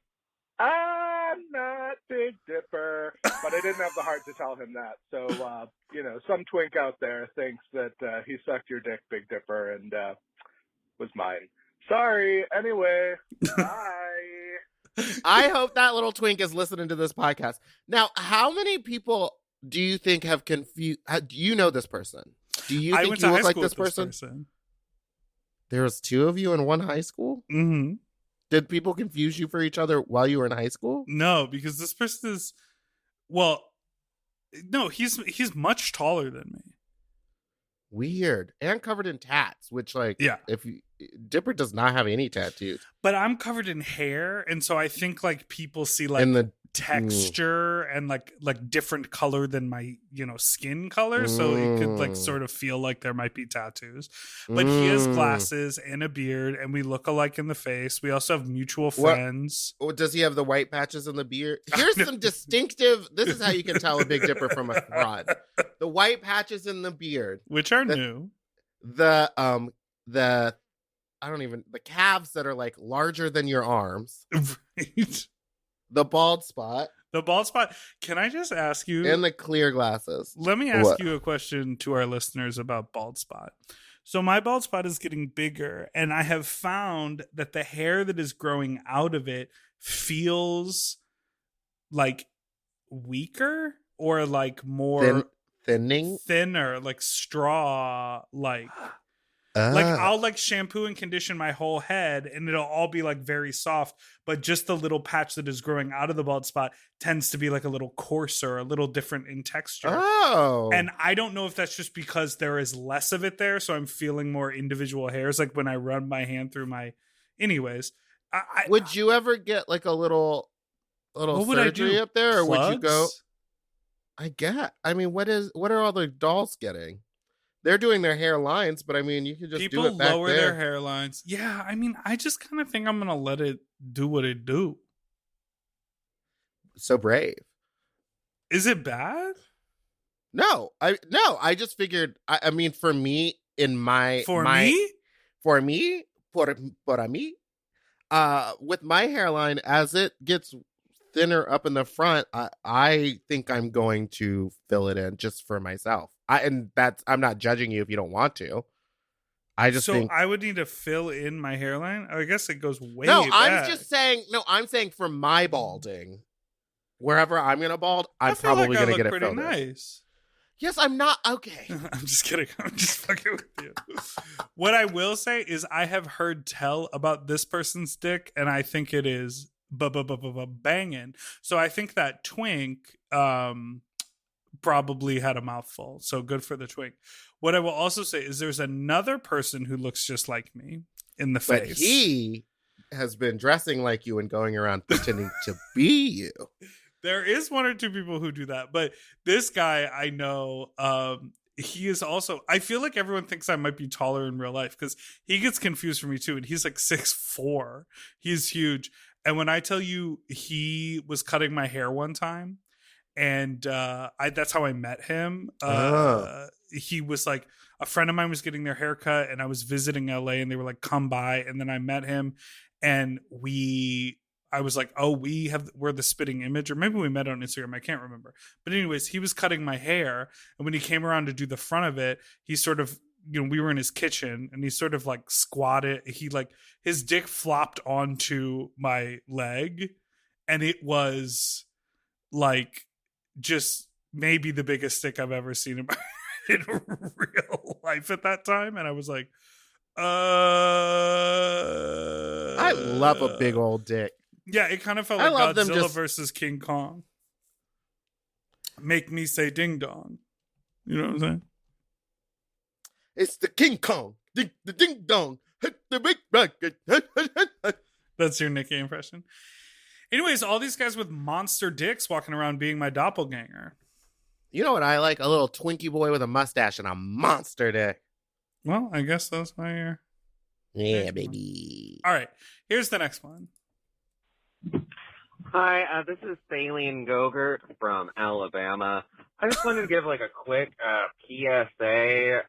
I'm not Big Dipper. But I didn't have the heart to tell him that. So, some twink out there thinks that he sucked your dick, Big Dipper, and was mine. Sorry. Anyway, bye. I hope that little twink is listening to this podcast. Now, how many people do you think have confused? Do you know this person? Do you think you look like this person? There was 2 of you in one high school? Mm-hmm. Did people confuse you for each other while you were in high school? No, because this person is, he's much taller than me. Weird. And covered in tats, which Dipper does not have any tattoos. But I'm covered in hair, and so I think people see in the texture and like different color than my skin color, so it could like sort of feel like there might be tattoos. But he has glasses and a beard, and we look alike in the face. We also have mutual friends. Does he have the white patches in the beard? Here's some distinctive. This is how you can tell a Big Dipper from a fraud. The white patches in the beard, which are new. The calves that are like larger than your arms. Right. The bald spot. Can I just ask you? And the clear glasses. Let me ask you a question to our listeners about bald spot. So my bald spot is getting bigger, and I have found that the hair that is growing out of it feels like weaker or like more thinner, like straw, like I'll like shampoo and condition my whole head and it'll all be like very soft, but just the little patch that is growing out of the bald spot tends to be like a little coarser, a little different in texture. Oh. And I don't know if that's just because there is less of it there, so I'm feeling more individual hairs like when I run my hand through my anyways. Would you ever get like a little surgery up there, or Plugs? Would you go? I mean, what are all the dolls getting? They're doing their hairlines, but I mean, you could just people do it back lower there. their hairlines. Yeah, I mean, I just kind of think I'm gonna let it do what it do. So brave. Is it bad? No, I just figured. I mean, for me, with my hairline, as it gets thinner up in the front, I think I'm going to fill it in just for myself. I'm not judging you if you don't want to. I just think I would need to fill in my hairline. I guess it goes way No, back. I'm saying for my balding, wherever I'm gonna bald, I'm feel probably like gonna get it pretty filled in. nice. Yes, I'm not okay. I'm just kidding. I'm just fucking with you. What I will say is I have heard tell about this person's dick, and I think it is banging. So I think that twink probably had a mouthful. So good for the twink. What I will also say is there's another person who looks just like me in the face. But he has been dressing like you and going around pretending to be you. There is one or two people who do that, but this guy I know, he is also, I feel like everyone thinks I might be taller in real life because he gets confused for me too. And he's like 6'4". He's huge. And when I tell you he was cutting my hair one time, and that's how I met him. He was like, a friend of mine was getting their hair cut, and I was visiting LA, and they were like, come by. And then I met him, and I was like, oh, we're the spitting image, or maybe we met on Instagram. I can't remember. But anyways, he was cutting my hair. And when he came around to do the front of it, he sort of, we were in his kitchen, and he sort of like squatted. He like, his dick flopped onto my leg, and it was like just maybe the biggest dick I've ever seen in real life at that time. And I was like, I love a big old dick. Yeah, it kind of felt like Godzilla versus King Kong. Make me say ding dong. You know what I'm saying? It's the King Kong. The ding dong. Hit the big bucket. That's your Nicki impression. Anyways, all these guys with monster dicks walking around being my doppelganger. You know what I like? A little Twinkie boy with a mustache and a monster dick. Well, I guess that's why you're... Yeah, baby. All right, here's the next one. Hi, this is Thaleen Gogurt from Alabama. I just wanted to give like a quick PSA.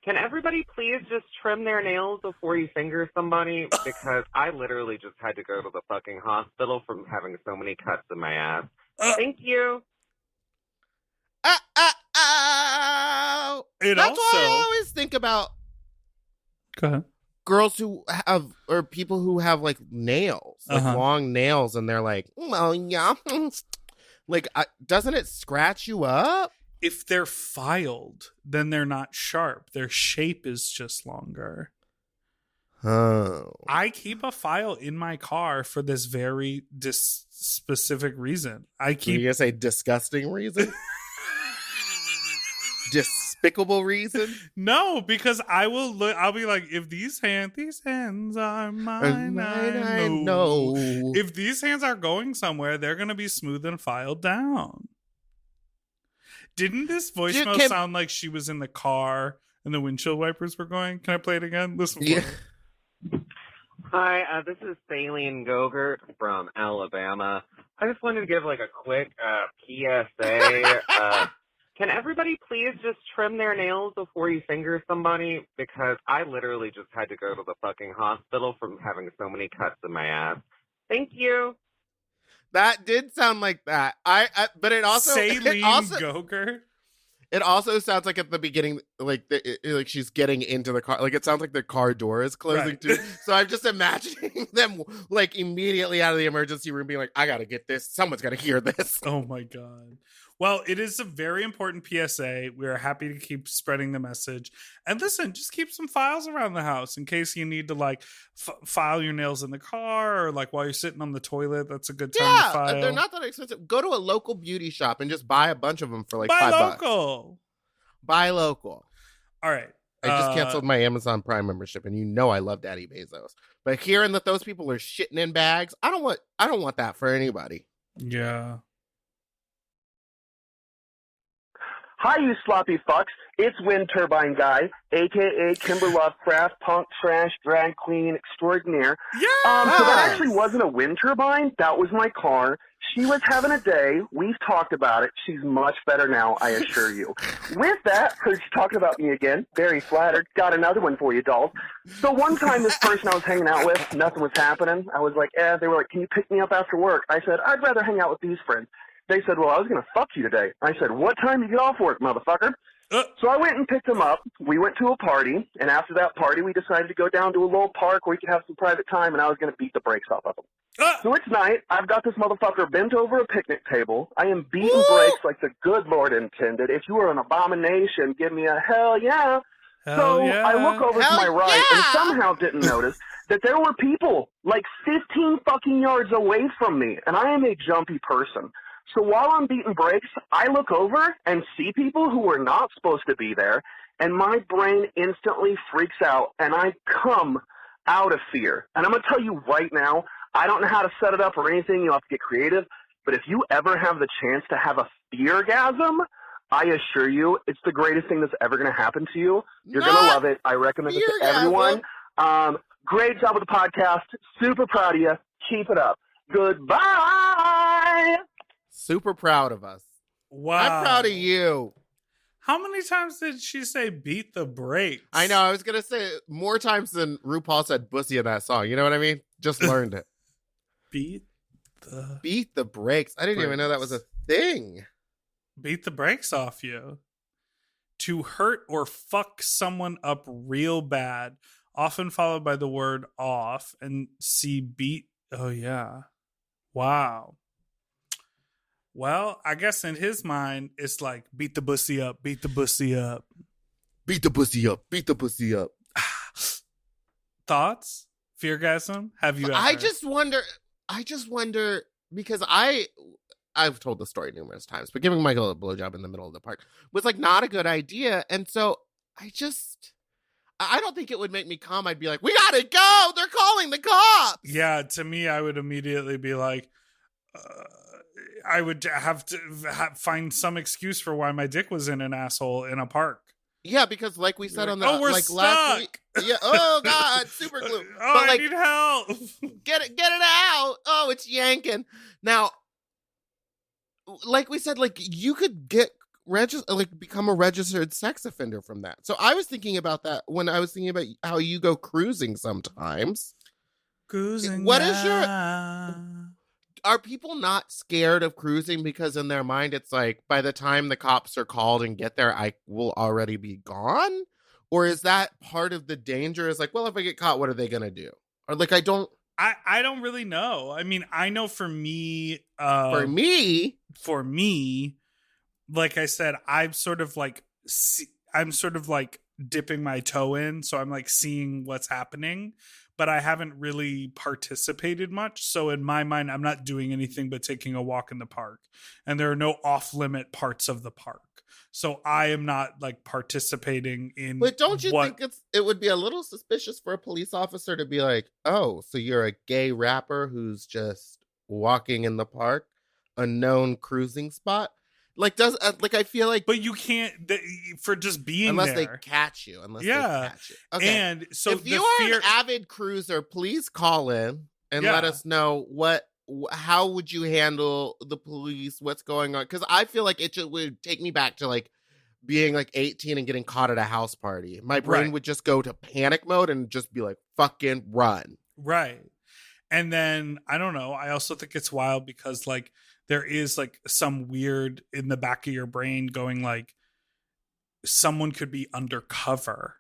Can everybody please just trim their nails before you finger somebody? Because I literally just had to go to the fucking hospital from having so many cuts in my ass. Thank you. That's why I always think about Go ahead. girls who have, or people who have like nails, like long nails, and they're like, well, yeah. Like, doesn't it scratch you up? If they're filed, then they're not sharp. Their shape is just longer. Oh. I keep a file in my car for this very specific reason. Are you gonna say disgusting reason? despicable reason? No, because I will look. I'll be like, if these hands are mine, I know. If these hands are going somewhere, they're gonna be smooth and filed down. Didn't this voicemail sound like she was in the car and the windshield wipers were going? Can I play it again? Listen. Yeah. Hi, this is Thaleen Gogurt from Alabama. I just wanted to give like a quick PSA. Can everybody please just trim their nails before you finger somebody? Because I literally just had to go to the fucking hospital from having so many cuts in my ass. Thank you. That did sound like that. But it also Gogurt. It also sounds like at the beginning, like like she's getting into the car. Like it sounds like the car door is closing too. So I'm just imagining them like immediately out of the emergency room, being like, "I gotta get this. Someone's gotta hear this." Oh my god. Well, it is a very important PSA. We are happy to keep spreading the message. And listen, just keep some files around the house in case you need to like file your nails in the car or like while you're sitting on the toilet. That's a good time to file. They're not that expensive. Go to a local beauty shop and just buy a bunch of them for like $5. Buy local. All right. I just canceled my Amazon Prime membership, and you know I love Daddy Bezos. But hearing that those people are shitting in bags, I don't want that for anybody. Yeah. Hi, you sloppy fucks. It's Wind Turbine Guy, a.k.a. Kimber Lovecraft, punk, trash, drag queen extraordinaire. Yeah! So that actually wasn't a wind turbine. That was my car. She was having a day. We've talked about it. She's much better now, I assure you. With that, heard you talking about me again. Very flattered. Got another one for you, dolls. So one time this person I was hanging out with, nothing was happening. I was like, they were like, can you pick me up after work? I said, I'd rather hang out with these friends. They said, well, I was going to fuck you today. I said, what time you get off work, motherfucker? So I went and picked them up. We went to a party, and after that party, we decided to go down to a little park where we could have some private time, and I was going to beat the brakes off of them. So it's night. I've got this motherfucker bent over a picnic table. I am beating brakes like the good Lord intended. If you were an abomination, give me a hell yeah. I look over to my right and somehow didn't notice that there were people like 15 fucking yards away from me, and I am a jumpy person. So while I'm beating brakes, I look over and see people who are not supposed to be there, and my brain instantly freaks out, and I come out of fear. And I'm going to tell you right now, I don't know how to set it up or anything. You'll have to get creative. But if you ever have the chance to have a feargasm, I assure you, it's the greatest thing that's ever going to happen to you. You're going to love it. I recommend it to everyone. Great job with the podcast. Super proud of you. Keep it up. Goodbye. Super proud of us. Wow. I'm proud of you. How many times did she say beat the brakes? I know. I was going to say more times than RuPaul said bussy in that song. You know what I mean? Just learned it. Beat the brakes. I didn't even know that was a thing. Beat the brakes off you. To hurt or fuck someone up real bad, often followed by the word off, and see beat. Oh, yeah. Wow. Well, I guess in his mind, it's like, beat the pussy up, beat the pussy up. Beat the pussy up, beat the pussy up. Thoughts? Feargasm? Have you ever? I just wonder, because I've told the story numerous times, but giving Michael a blowjob in the middle of the park was like not a good idea. And so I don't think it would make me calm. I'd be like, we gotta go. They're calling the cops. Yeah, to me, I would immediately be like, I would have to find some excuse for why my dick was in an asshole in a park. Yeah, because like we said on the we're like stuck. last week. Yeah. Oh God, super glue. Oh, I need help. Get it out. Oh, it's yanking. Now, like we said, like you could become a registered sex offender from that. So I was thinking about that when I was thinking about how you go cruising sometimes. Cruising. Are people not scared of cruising because in their mind it's like by the time the cops are called and get there, I will already be gone? Or is that part of the danger? Is like, well, if I get caught, what are they gonna do? Or like, I don't really know. I mean, I know for me, like I said, I'm sort of like dipping my toe in, so I'm like seeing what's happening. but I haven't really participated much. So in my mind, I'm not doing anything but taking a walk in the park, and there are no off limit parts of the park. So I am not like participating in. But don't you think it would be a little suspicious for a police officer to be like, oh, so you're a gay rapper who's just walking in the park, a known cruising spot? Like, I feel like, but you can't for just being unless there. they catch you. Okay. And so if you are an avid cruiser, please call in and let us know how would you handle the police, what's going on? Because I feel like it would take me back to like being like 18 and getting caught at a house party. My brain would just go to panic mode and just be like, fucking run. Right. And then I don't know. I also think it's wild because like there is like some weird in the back of your brain going like someone could be undercover.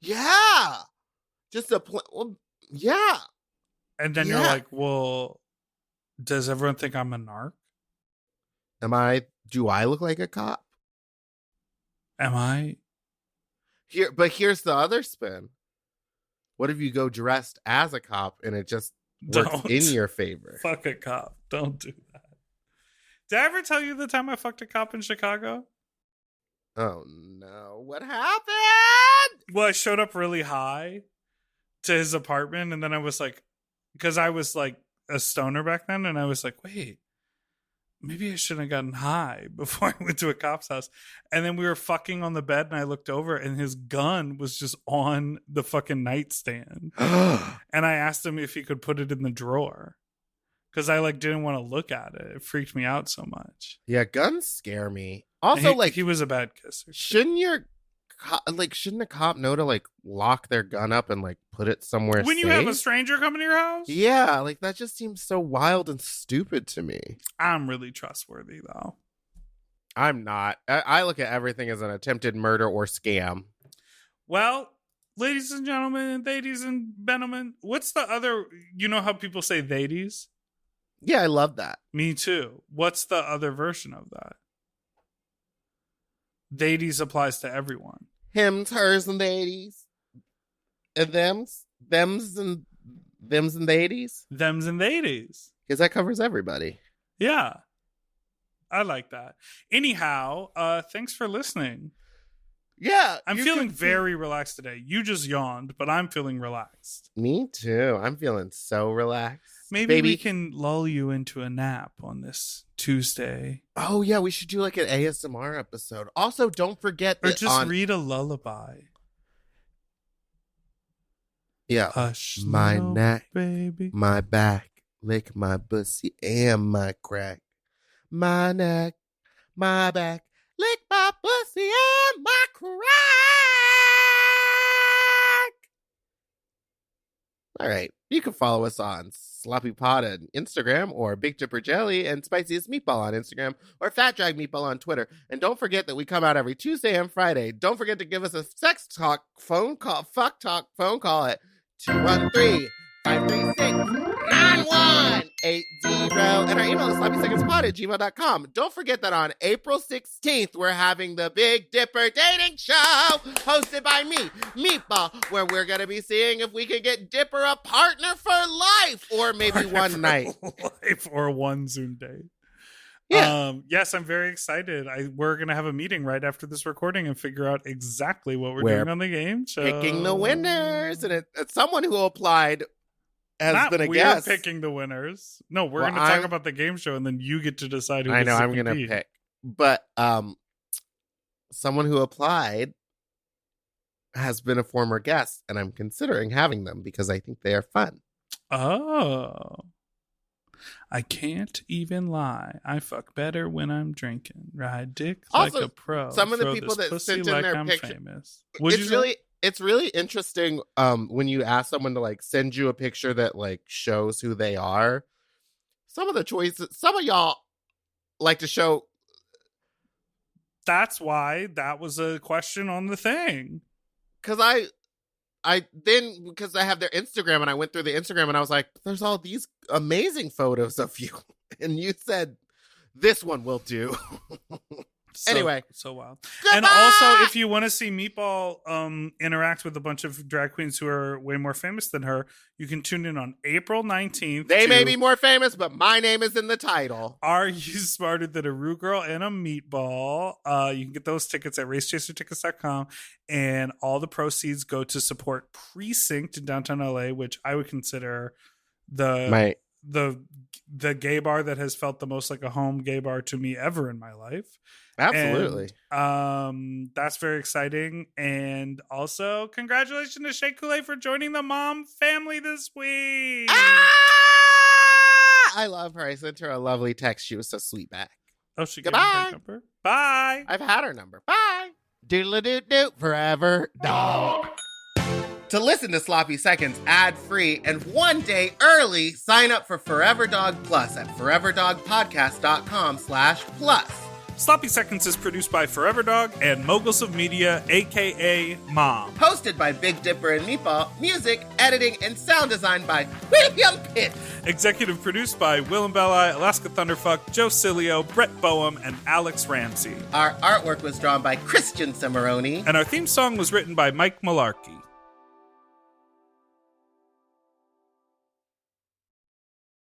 Yeah. Just yeah. And then you're like, well, does everyone think I'm a narc? Do I look like a cop? Am I? But here's the other spin. What if you go dressed as a cop and it just works in your favor? Fuck a cop. Don't do that. Did I ever tell you the time I fucked a cop in Chicago? Oh no. What happened? Well, I showed up really high to his apartment, and then I was like, because I was like a stoner back then, and I was like, wait, maybe I shouldn't have gotten high before I went to a cop's house. And then we were fucking on the bed, and I looked over, and his gun was just on the fucking nightstand. And I asked him if he could put it in the drawer, because I like didn't want to look at it. It freaked me out so much. Yeah, guns scare me. Also, he was a bad kisser. Shouldn't a cop know to like lock their gun up and like put it somewhere when safe? You have a stranger come to your house? Yeah, like that just seems so wild and stupid to me. I'm really trustworthy though. I'm not. I look at everything as an attempted murder or scam. Well, ladies and gentlemen, ladies and gentlemen, what's the other, you know how people say theydies? Yeah, I love that. Me too. What's the other version of that? Theydies applies to everyone. Hims, hers, and theydies. And thems and theydies. Thems and theydies. Because that covers everybody. Yeah. I like that. Anyhow, thanks for listening. Yeah. I'm feeling very relaxed today. You just yawned, but I'm feeling relaxed. Me too. I'm feeling so relaxed. Maybe we can lull you into a nap on this Tuesday. Oh, yeah. We should do like an ASMR episode. Also, don't forget that. Or just read a lullaby. Yeah. Hush, my no, neck, baby. My back, lick my pussy and my crack. My neck, my back, lick my pussy and my crack. All right. You can follow us on Sloppy Pod on Instagram, or Big Dipper Jelly and Spiciest Meatball on Instagram, or Fat Drag Meatball on Twitter. And don't forget that we come out every Tuesday and Friday. Don't forget to give us a fuck talk phone call at 213-536-9180. And our email is sloppysecondspod@gmail.com. Don't forget that on April 16th, we're having the Big Dipper Dating Show, hosted by me, Meatball, where we're going to be seeing if we can get Dipper a partner for life, or maybe one night. Life or one Zoom date. Yeah. Yes, I'm very excited. We're going to have a meeting right after this recording and figure out exactly what we're doing on the game show. Picking the winners. And it's someone who applied has been a guest. We're picking the winners. No, we're going to talk about the game show, and then you get to decide who I know I'm going to pick. But someone who applied has been a former guest, and I'm considering having them because I think they are fun. Oh. I can't even lie. I fuck better when I'm drinking. Ride dick also, like a pro. Some of the people that sent in their picture. It's really interesting when you ask someone to like send you a picture that like shows who they are. Some of the choices, some of y'all like to show. That's why that was a question on the thing. Because because I have their Instagram, and I went through the Instagram, and I was like, there's all these amazing photos of you. And you said, this one will do. Anyway. So wild. Goodbye! And also, if you want to see Meatball interact with a bunch of drag queens who are way more famous than her, you can tune in on April 19th. They may be more famous, but my name is in the title. Are You Smarter Than a Rue Girl and a Meatball? You can get those tickets at racechasertickets.com, and all the proceeds go to support Precinct in downtown LA, which I would consider the gay bar that has felt the most like a home gay bar to me ever in my life. Absolutely. And, that's very exciting. And also, congratulations to Shea Coulee for joining the mom family this week. I love her. I sent her a lovely text. She was so sweet back. Oh, she gave me her number. Bye. I've had her number. Bye. Doodle-a-doot-doot forever dog. To listen to Sloppy Seconds ad-free and one day early, sign up for Forever Dog Plus at foreverdogpodcast.com/plus. Sloppy Seconds is produced by Forever Dog and Moguls of Media, a.k.a. Mom. Hosted by Big Dipper and Meatball. Music, editing, and sound design by William Pitt. Executive produced by Willem Belli, Alaska Thunderfuck, Joe Cilio, Brett Boehm, and Alex Ramsey. Our artwork was drawn by Christian Cimarroni. And our theme song was written by Mike Malarkey.